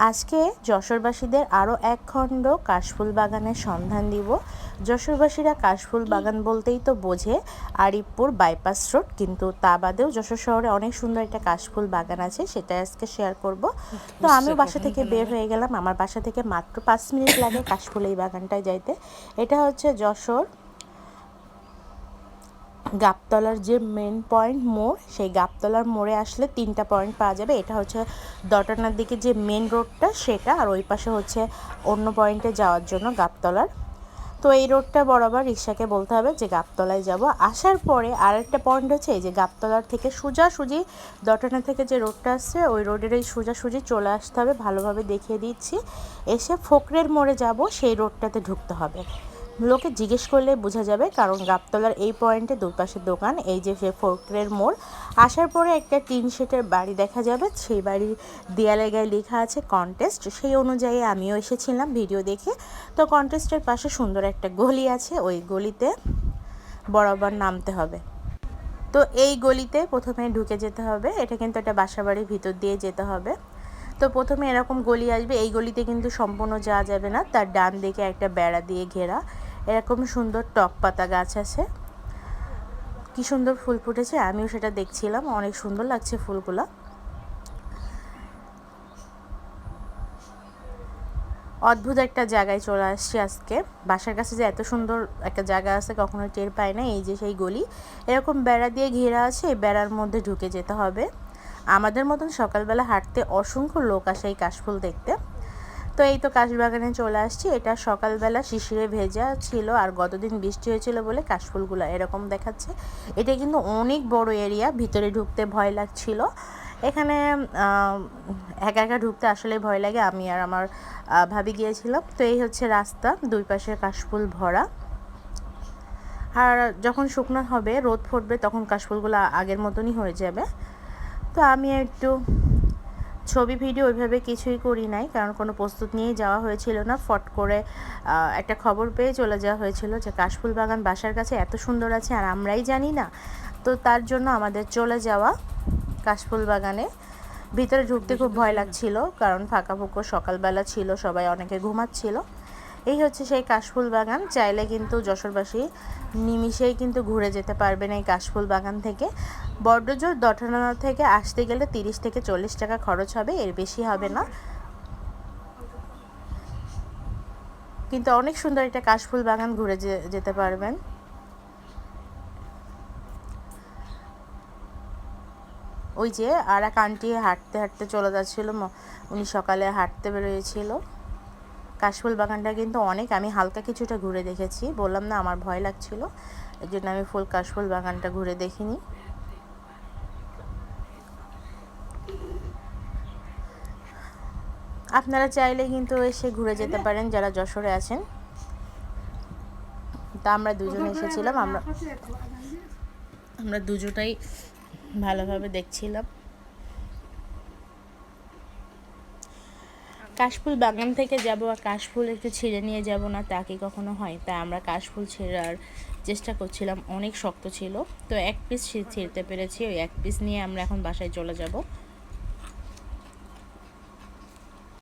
আজকে যশোরবাসীদের আরও এক খণ্ড কাশফুল বাগানের সন্ধান দিব। যশোরবাসীরা কাশফুল বাগান বলতেই তো বোঝে আরিফপুর বাইপাস রোড, কিন্তু তা বাদেও যশোর শহরে অনেক সুন্দর একটা কাশফুল বাগান আছে, সেটা আজকে শেয়ার করব। তো আমিও বাসা থেকে বের হয়ে গেলাম। আমার বাসা থেকে মাত্র 5 মিনিট লাগে কাশফুল এই বাগানটায় যাইতে। এটা হচ্ছে যশোর গাবতলার যে মেন পয়েন্ট মোড়, সেই গাবতলার মোড়ে আসলে 3টা পয়েন্ট পাওয়া যাবে। এটা হচ্ছে দটানার দিকে যে মেন রোডটা সেটা, আর ওই পাশে হচ্ছে অন্য পয়েন্টে যাওয়ার জন্য গাবতলার। তো এই রোডটা বরাবর রিক্সাকে বলতে হবে যে গাবতলায় যাব। আসার পরে আরেকটা পয়েন্ট হচ্ছে এই যে গাবতলার থেকে সোজাসুজি দটানা থেকে যে রোডটা আসছে ওই রোডের এই সোজাসুজি চলে আসতে হবে। ভালোভাবে দেখিয়ে দিচ্ছি। এসে ফকরের মোড়ে যাব, সেই রোডটাতে ঢুকতে হবে। লোকে জিজ্ঞেস করলে বোঝা যাবে, কারণ গাবতলার এই পয়েন্টে দুপাশের দোকান। এই যে সে ফকরের মোড় আসার পরে একটা টিন শেটের বাড়ি দেখা যাবে, সেই বাড়ির দেয়ালে গায়ে লেখা আছে কন্টেস্ট। সেই অনুযায়ী আমিও এসেছিলাম ভিডিও দেখে। তো কন্টেস্টের পাশে সুন্দর একটা গলি আছে, ওই গলিতে বরাবর নামতে হবে। তো এই গলিতে প্রথমে ঢুকে যেতে হবে। এটা কিন্তু একটা বাসাবাড়ির ভিতর দিয়ে যেতে হবে। তো প্রথমে এরকম গলি আসবে, এই গলিতে কিন্তু সম্পূর্ণ যাওয়া যাবে না, তার ডান দিকে একটা বেড়া দিয়ে ঘেরা এরকম সুন্দর টক পাতা গাছ আছে। কি সুন্দর ফুল ফুটেছে, আমিও সেটা দেখছিলাম, অনেক সুন্দর লাগছে ফুলগুলো। অদ্ভুত একটা জায়গায় চলে আসছি আজকে। বাসার কাছে যে এত সুন্দর একটা জায়গা আছে কখনো টের পাই না। এই যে সেই গলি, এরকম বেড়া দিয়ে ঘেরা আছে, এই বেড়ার মধ্যে ঢুকে যেতে হবে। আমাদের মতন সকালবেলা হাঁটতে অসংখ্য লোক আসে এই কাশফুল দেখতে। তো এই তো কাশবাগানে চলে আসছি। এটা সকালবেলা শিশিরে ভেজা ছিল, আর গতদিন বৃষ্টি হয়েছিল বলে কাশফুলগুলো এরকম দেখাচ্ছে। এটা কিন্তু অনেক বড় এরিয়া, ভিতরে ঢুকতে ভয় লাগছিল। এখানে একা একা ঢুকতে আসলে ভয় লাগে। আমি আর আমার ভাবি গিয়েছিলাম। তো এই হচ্ছে রাস্তা, দুই পাশে কাশফুল ভরা। আর যখন শুকনো হবে, রোদ ফুটবে, তখন কাশফুলগুলো আগের মতনই হয়ে যাবে। তো আমি একটু ছবি ভিডিও ওইভাবে কিছুই করি নাই, কারণ কোনো প্রস্তুত নিয়েই যাওয়া হয়েছিল না। ফট করে একটা খবর পেয়ে চলে যাওয়া হয়েছিল যে কাশফুল বাগান বাসার কাছে এত সুন্দর আছে আর আমরাই জানি না। তো তার জন্য আমাদের চলে যাওয়া কাশফুল বাগানে। ভিতরে ঢুকতে খুব ভয় লাগছিল, কারণ ফাঁকাফুঁকো সকালবেলা ছিল, সবাই অনেকে ঘুমাচ্ছিল। এই হচ্ছে সেই কাশফুল বাগান। চাইলে কিন্তু যশোরবাসী নিমিষেই কিন্তু ঘুরে যেতে পারবেন এই কাশফুল বাগান থেকে। বড্ডজোর দটানা থেকে আসতে গেলে 30 থেকে 40 টাকা খরচ হবে, এর বেশি হবে না। কিন্তু অনেক সুন্দর একটা কাশফুল বাগান, ঘুরে যেতে পারবেন। ওই যে আর এক আন্টি হাঁটতে হাঁটতে চলে যাচ্ছিল, উনি সকালে হাঁটতে বেরোয়েছিল। কাশফুল বাগানটা কিন্তু অনেক, আমি হালকা কিছুটা ঘুরে দেখেছি, বললাম না আমার ভয় লাগছিল, এই জন্য আমি ফুল কাশফুল বাগানটা ঘুরে দেখিনি। আপনারা চাইলে কিন্তু এসে ঘুরে যেতে পারেন যারা যশোরে আছেন। তা আমরা দুজনে এসেছিলাম, আমরা দুজোটাই ভালোভাবে দেখছিলাম। কাশফুল বাগান থেকে যাব আর কাশফুল একটু ছিঁড়ে নিয়ে যাব না, তা কি কখনো হয়? তাই আমরা কাশফুল ছিঁড়ার চেষ্টা করছিলাম, অনেক শক্ত ছিল। তো এক পিস ছিঁড়তে পেরেছি, ওই এক পিস নিয়ে আমরা এখন বাসায় চলে যাব।